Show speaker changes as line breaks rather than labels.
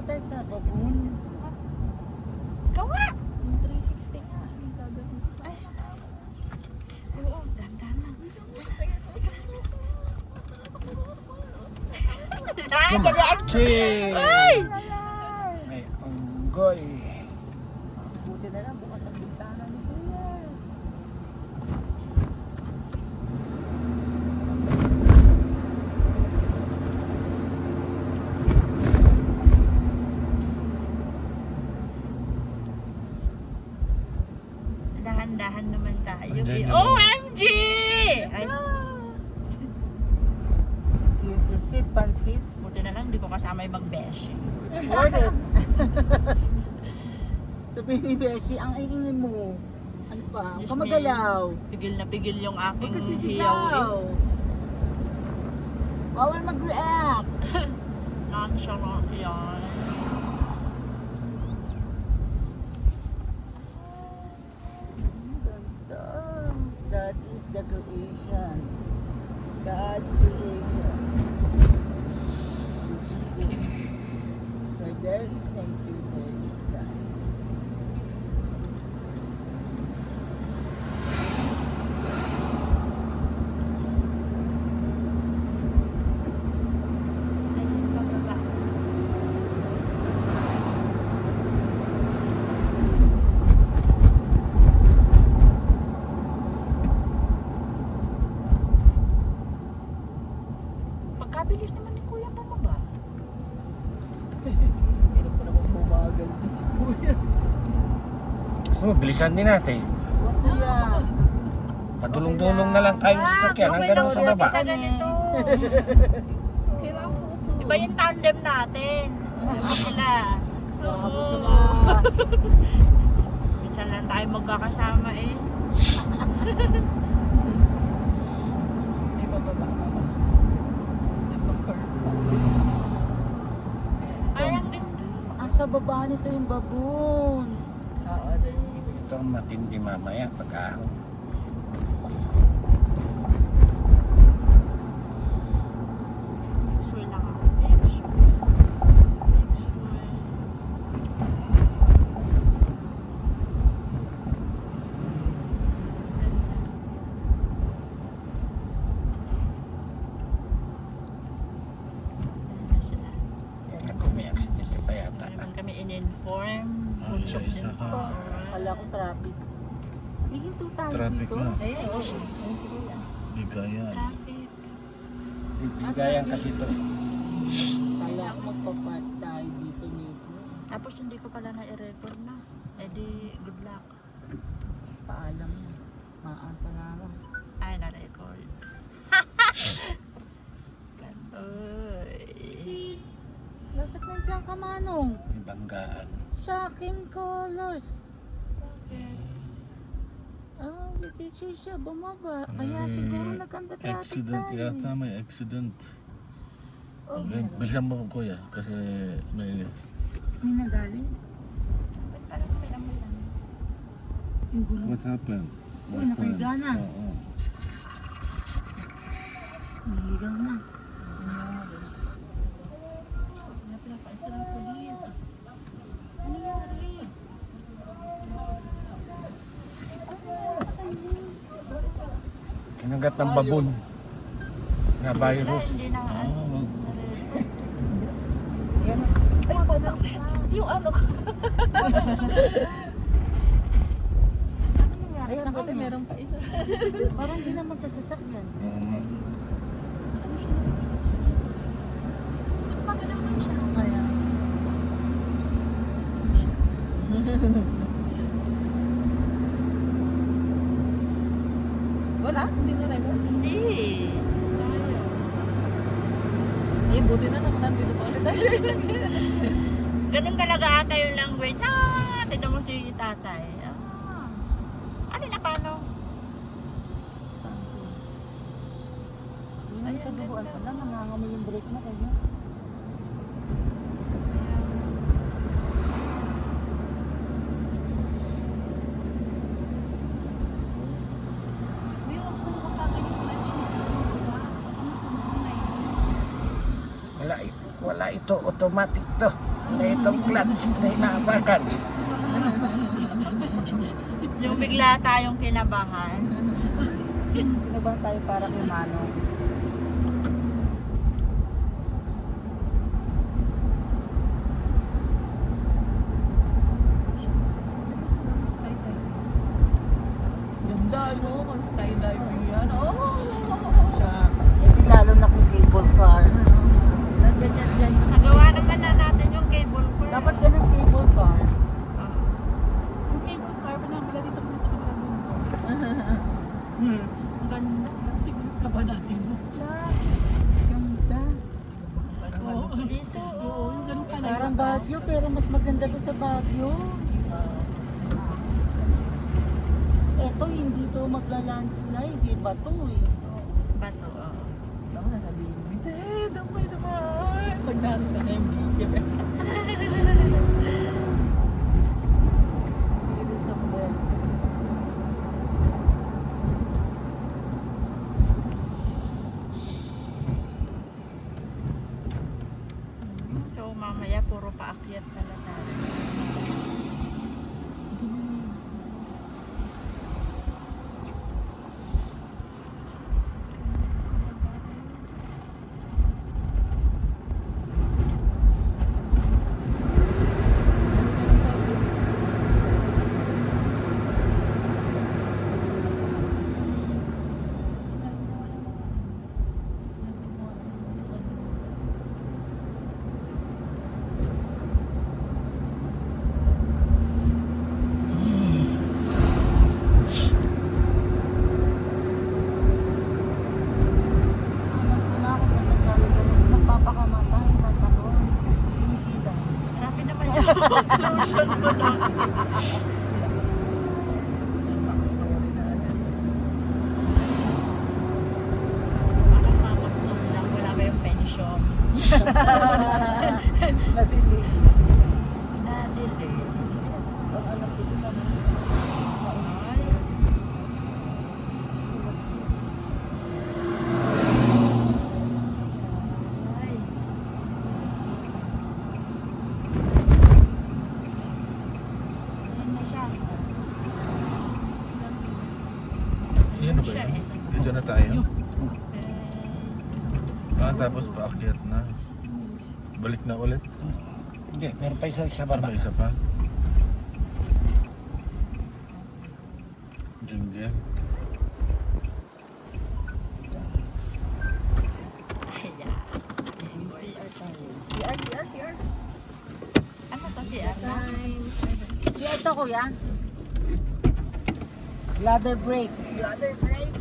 tayo sa Sogun.
Ikaw nga!
Yung 360 nga. Ang gagawin ko.
Ay. Oo, dahan-dahan lang. Ay, ganyan!
Chee!
Ay!
May unggoy. Buti na lang, bukas ang bintana ni Kuya.
Dahan-dahan naman tayo.
Andyan yung-
OMG! Ay,
Sisit, pansit.
buti na lang, di ko kasama yung mag-besh.
Worth it. Sabihin ni Beshi, ang ingin mo. Ano pa? Huwag ka magalaw.
Pigil na pigil yung
Huwag
aking
kasi
hiyaw eh.
sitaw. Bawal mag-react.
Nonchalant yan.
Ganda. That is the creation. God's creation. Where there is nature, there is God.
Ayun, pababa. Pagkabilis naman ni Kuya pababa.
Hindi pa naman bumagal na si Kuya.
Gusto mo, bilisan din natin.
Huwag Kuya.
Padulong-dulong na lang tayo sa sasakyan hanggang sa baba.
Ganito.
Kailangan photo.
Iba yung tandem natin. Iba sila.
Grabe
Oo.
sila.
Minsan lang tayo magkakasama eh.
May bababa pa ba? May pa-curve pa.
Ay, ang ganda.
Ah, sa baba nito yung baboon.
Oo, din.
Ito ang matindi mamaya pag-ahon.
Sure lang ako. Make sure. Make sure. Ganda sila.
Ako may aksidente pa yata.
Hindi naman kami in-inform.
Ah, isa-isa
Din
ka.
po.
Kala ko traffic. Hihinto tayo
Traffic
dito.
na.
Ayun, ayun. Ayun si Kuya.
Bigayan.
Traffic.
Bigayan kasi ito.
Kala ko magpapark tayo dito mismo.
Tapos hindi ko pala na-record na. Eh di, good luck.
Paalam mo. Maasa naman.
Ay, na-record. Uy.
Bakit nandiyan ka, Manong?
May banggaan.
Shocking colors. Ah, may picture siya. Bumaba. Kaya siguro nagkanta traffic
Accident
tayo.
yata, may accident.
Oh,
Bilisan mo ko kuya kasi may
may nagaling.
Ba't parang may amoy lang?
Yung gulo.
what happened?
Uy, nakahiga na.
Oo.
Nahigaw na.
Kaya pinapaisa ng polis.
Ano nangyari?
Kinagat ng babon na virus.
Hindi na nga.
Yan.
Ay, patak. Yung ano ko.
Ayan,
Buti meron pa isa.
Parang di naman sa sasakyan.
Magalang man siya.
Kaya.
Wala? Hindi na rin.
Hindi.
Eh, buti na naman nandito pa ulit tayo.
Ganun talaga ata yung language. Ah, tignan mo si tatay. Ah. Ano na paano?
Yun sa duguan pala, nangangamoy yung brake mo kaya.
Wala ito, automatic to.
na itong clutch na inaapakan.
Yung bigla tayong kinabahan.
Kinabahan tayo para kay Manong.
Ganda, no? Kung skydiving yan. Oh!
Shucks. Eh di lalo na kung cable car.
Ganyan, ganyan.
Nagawa naman na natin yung cable car.
Dapat dyan ang cable car.
Ah.
Yung cable car, pinamula dito kami sa kabilang mundo. Ang ganda. Siguro ka ba natin mo?
Shucks. Ganda.
Oo, dito. Oo, yung ganun pala.
Parang Baguio pero mas maganda to sa Baguio. Eto hindi to magla-landslide eh. Bato eh.
Bato, oo.
Ako sasabihin mo, damay naman. Pag nakita na yung video.
Series of bells.
So mamaya puro paakyat pala tayo.
Alam ko na ako kung nagkaganon. Nagpapakamatay. Tatanong. Tinigilan.
Grabe naman yung conclusion mo lang.
Backstory na agad.
Parang mamaknong lang, wala ba yung pension?
Nadilig.
Na-delay.
Ang alam ko din naman.
Ay, ay. Ayan na siya.
Yan ba yun? Dito na tayo. Tapos paakyat na. Balik na ulit.
Hindi, meron pa isa
Ano
baba.
isa pa? Jingle.
Ayan.
CR.
Ano to si Arna?
Kaya ito kuya. Ladder brake.
Brother break.